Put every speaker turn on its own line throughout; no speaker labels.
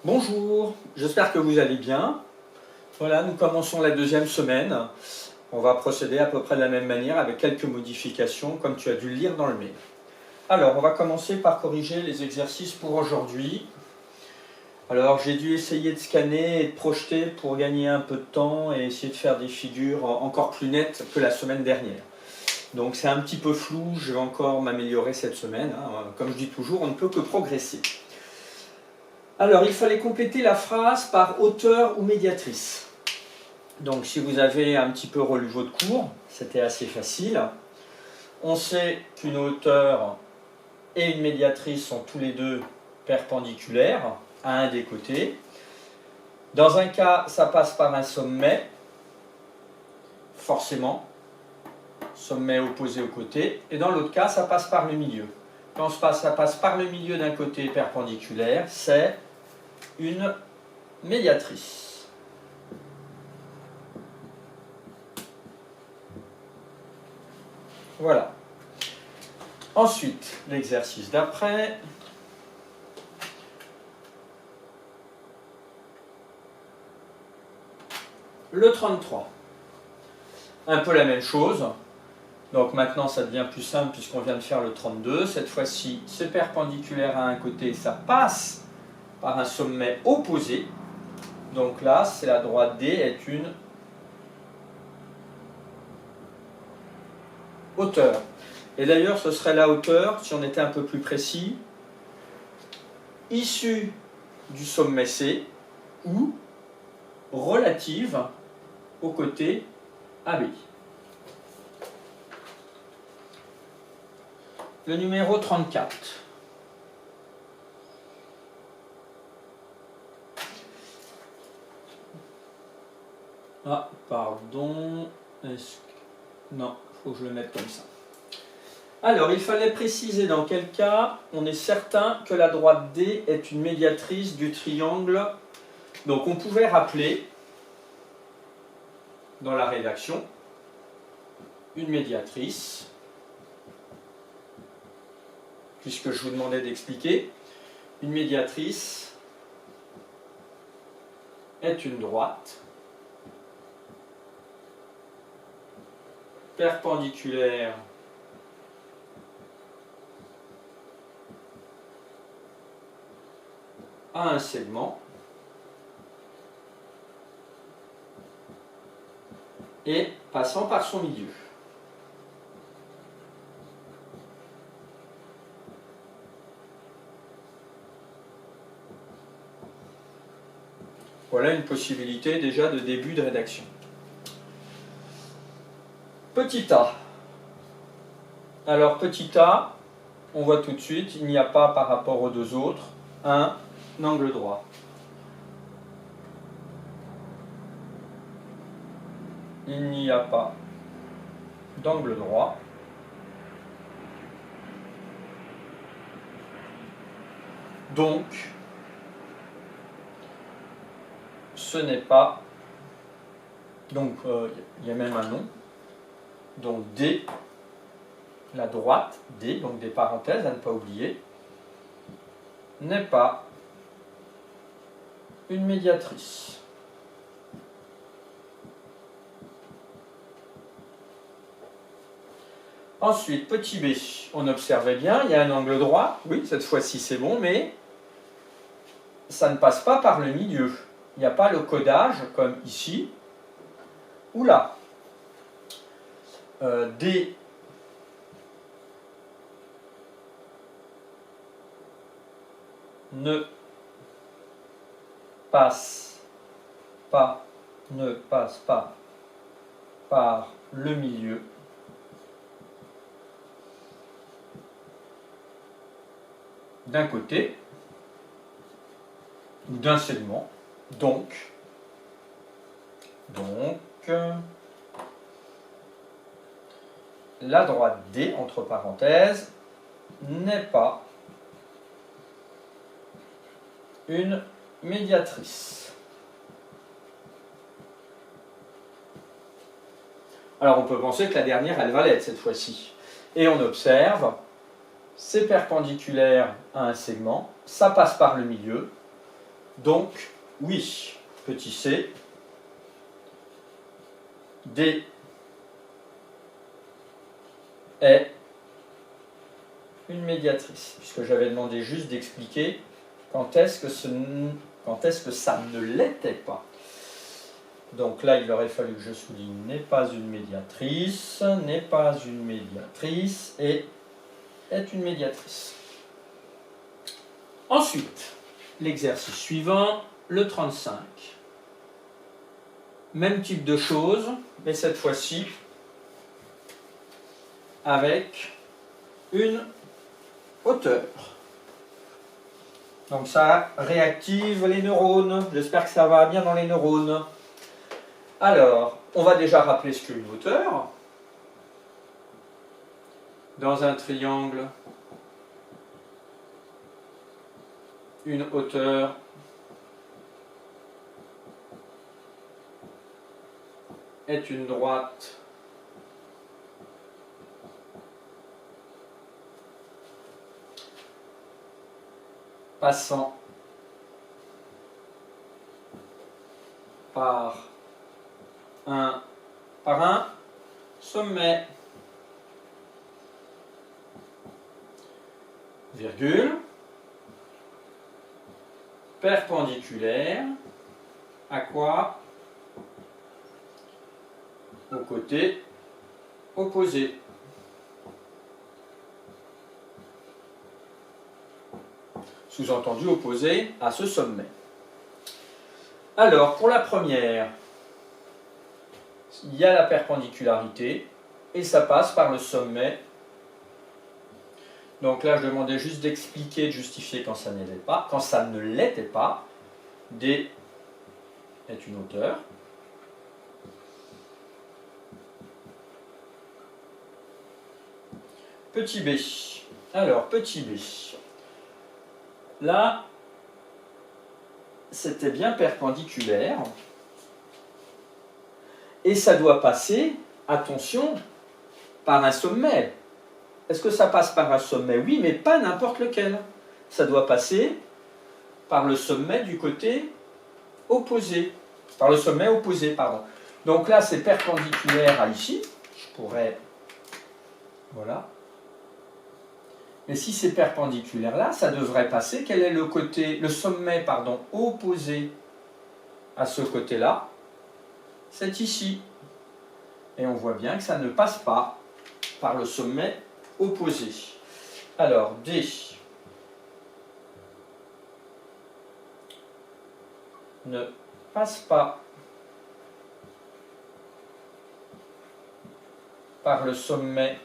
Bonjour, j'espère que vous allez bien. Voilà, nous commençons la deuxième semaine. On va procéder à peu près de la même manière avec quelques modifications comme tu as dû le lire dans le mail. Alors, on va commencer par corriger les exercices pour aujourd'hui. Alors, j'ai dû essayer de scanner et de projeter pour gagner un peu de temps et essayer de faire des figures encore plus nettes que la semaine dernière. Donc, c'est un petit peu flou, je vais encore m'améliorer cette semaine. Comme je dis toujours, on ne peut que progresser. Alors, il fallait compléter la phrase par auteur ou médiatrice. Donc, si vous avez un petit peu relu votre cours, c'était assez facile. On sait qu'une auteure et une médiatrice sont tous les deux perpendiculaires à un des côtés. Dans un cas, ça passe par un sommet, forcément, sommet opposé au côté, et dans l'autre cas, ça passe par le milieu. Quand ça passe par le milieu d'un côté perpendiculaire, c'est une médiatrice. Voilà. Ensuite, l'exercice d'après. Le 33. Un peu la même chose. Donc maintenant, ça devient plus simple puisqu'on vient de faire le 32. Cette fois-ci, c'est perpendiculaire à un côté, ça passe par un sommet opposé. Donc là, c'est la droite D est une hauteur. Et d'ailleurs, ce serait la hauteur, si on était un peu plus précis, issue du sommet C ou relative au côté AB. Le numéro 34. Ah, pardon. Non, il faut que je le mette comme ça. Alors, il fallait préciser dans quel cas on est certain que la droite D est une médiatrice du triangle. Donc, on pouvait rappeler dans la rédaction une médiatrice, puisque je vous demandais d'expliquer. Une médiatrice est une droite perpendiculaire à un segment et passant par son milieu. Voilà une possibilité déjà de début de rédaction. Petit a. Alors petit a, on voit tout de suite, il n'y a pas par rapport aux deux autres un angle droit. Il n'y a pas d'angle droit. Donc, ce n'est pas... Donc, il y a même un nom. Donc, D, la droite, D, donc des parenthèses à ne pas oublier, n'est pas une médiatrice. Ensuite, petit b, on observait bien, il y a un angle droit, oui, cette fois-ci c'est bon, mais ça ne passe pas par le milieu. Il n'y a pas le codage, comme ici, ou là. D ne passe pas par le milieu d'un côté ou d'un segment. Donc la droite D, entre parenthèses, n'est pas une médiatrice. Alors on peut penser que la dernière, elle va l'être cette fois-ci. Et on observe, c'est perpendiculaire à un segment, ça passe par le milieu, Donc, oui, petit c, D est une médiatrice, puisque j'avais demandé juste d'expliquer quand est-ce que ça ne l'était pas. Donc là, il aurait fallu que je souligne n'est pas une médiatrice et est une médiatrice. Ensuite, l'exercice suivant, le 35. Même type de choses, mais cette fois-ci avec une hauteur. Donc ça réactive les neurones. J'espère que ça va bien dans les neurones. Alors, on va déjà rappeler ce qu'est une hauteur. Dans un triangle, une hauteur est une droite passant par un sommet, virgule, perpendiculaire à quoi? Au côté opposé. Sous-entendu opposé à ce sommet. Alors, pour la première, il y a la perpendicularité et ça passe par le sommet. Donc là, je demandais juste d'expliquer, de justifier quand ça n'était pas. Quand ça ne l'était pas, D est une hauteur. Petit b. Alors, petit b. Là, c'était bien perpendiculaire. Et ça doit passer, attention, par un sommet. Est-ce que ça passe par un sommet? Oui, mais pas n'importe lequel. Ça doit passer par le sommet du côté opposé. Par le sommet opposé, pardon. Donc là, c'est perpendiculaire à ici. Je pourrais... Voilà. Mais si c'est perpendiculaire là, ça devrait passer. Quel est le sommet, pardon, opposé à ce côté-là? C'est ici. Et on voit bien que ça ne passe pas par le sommet opposé. Alors, D. Ne passe pas par le sommet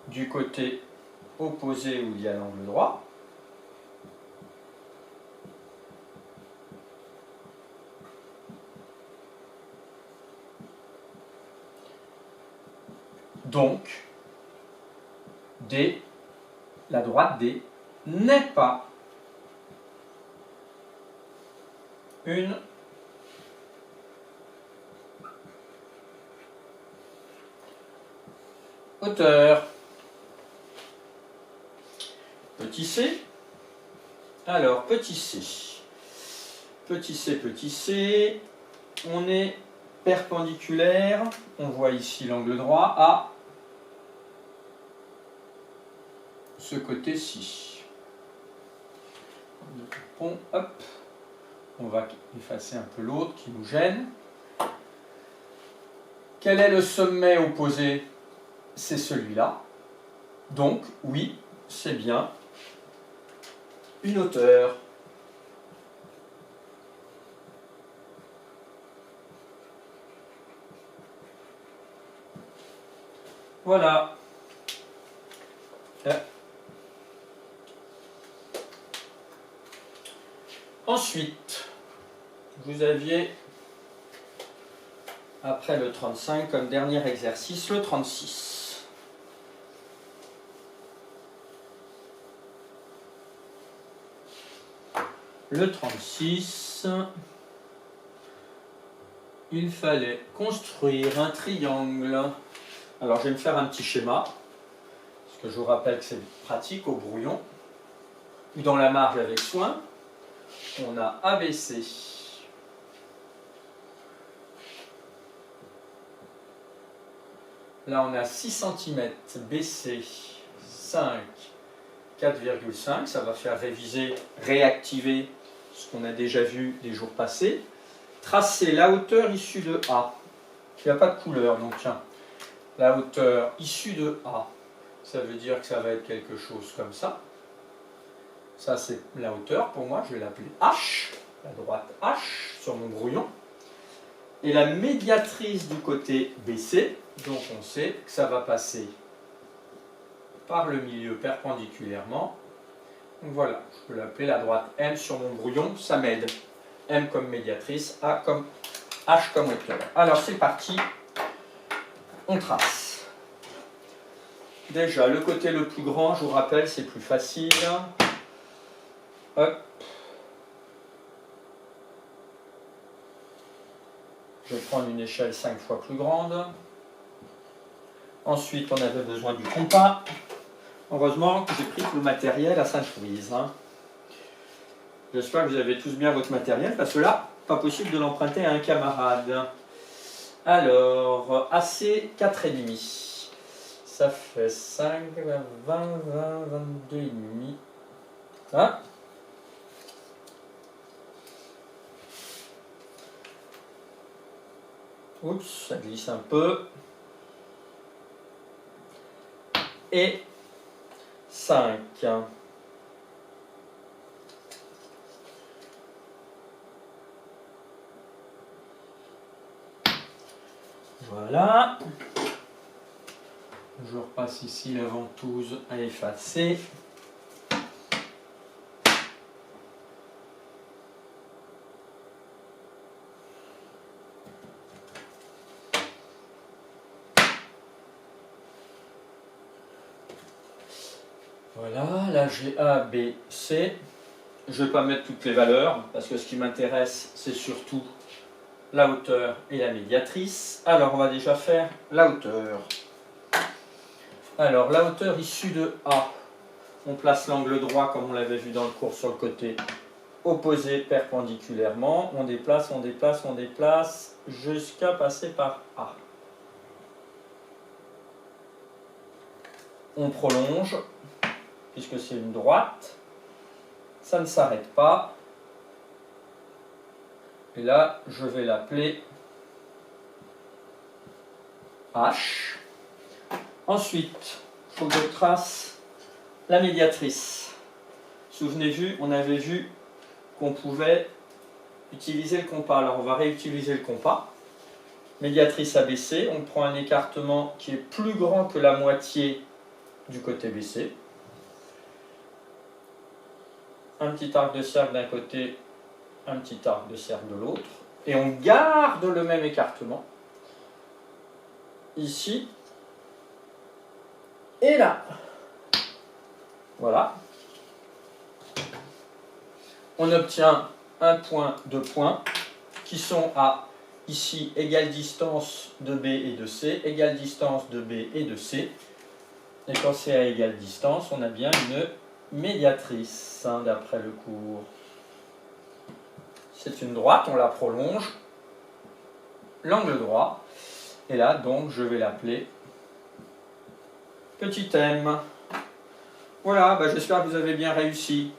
du côté opposé où il y a l'angle droit. Donc, D, la droite D, n'est pas une hauteur. Petit c. Alors, petit c. Petit c, on est perpendiculaire. On voit ici l'angle droit à ce côté-ci. Hop. On va effacer un peu l'autre qui nous gêne. Quel est le sommet opposé? C'est celui-là. Donc, oui, c'est bien une hauteur. Voilà. Ensuite, vous aviez, après le 35, comme dernier exercice, le 36. Le 36, il fallait construire un triangle Alors je vais me faire un petit schéma, parce que je vous rappelle que c'est pratique au brouillon. Dans la marge avec soin, on a ABC. Là on a 6 cm, BC, 5, 4,5. Ça va faire réviser, réactiver ce qu'on a déjà vu les jours passés. Tracer la hauteur issue de A. Il n'y a pas de couleur, donc tiens. La hauteur issue de A, ça veut dire que ça va être quelque chose comme ça. Ça, c'est la hauteur. Pour moi, je vais l'appeler H, la droite H sur mon brouillon. Et la médiatrice du côté BC, donc on sait que ça va passer par le milieu perpendiculairement. Donc voilà, je peux l'appeler la droite M sur mon brouillon, ça m'aide. M comme médiatrice, A comme H comme hauteur. Alors c'est parti, on trace. Déjà, le côté le plus grand, je vous rappelle, c'est plus facile. Hop. Je vais prendre une échelle 5 fois plus grande. Ensuite, on avait besoin du compas. Heureusement que j'ai pris tout le matériel à Sainte-Louise. J'espère que vous avez tous bien votre matériel, parce que là, pas possible de l'emprunter à un camarade. Alors, AC 4,5. Ça fait 5, 20, 22,5. Hein? Oups, ça glisse un peu. Et 5. Voilà. Je repasse ici la ventouse à effacer. Voilà, là j'ai A, B, C. Je ne vais pas mettre toutes les valeurs, parce que ce qui m'intéresse, c'est surtout la hauteur et la médiatrice. Alors, on va déjà faire la hauteur. Alors, la hauteur issue de A. On place l'angle droit, comme on l'avait vu dans le cours, sur le côté opposé perpendiculairement. On déplace, on déplace, on déplace, jusqu'à passer par A. On prolonge, puisque c'est une droite. Ça ne s'arrête pas. Et là, je vais l'appeler H. Ensuite, il faut que je trace la médiatrice. Souvenez-vous, on avait vu qu'on pouvait utiliser le compas. Alors, on va réutiliser le compas. Médiatrice ABC, on prend un écartement qui est plus grand que la moitié du côté BC. Un petit arc de cercle d'un côté, un petit arc de cercle de l'autre, et on garde le même écartement ici et là. Voilà. On obtient un point, deux points qui sont à ici égale distance de B et de C, égale distance de B et de C. Et quand c'est à égale distance, on a bien une médiatrice, d'après le cours. C'est une droite, on la prolonge, l'angle droit, et là donc je vais l'appeler petit m. Voilà, j'espère que vous avez bien réussi.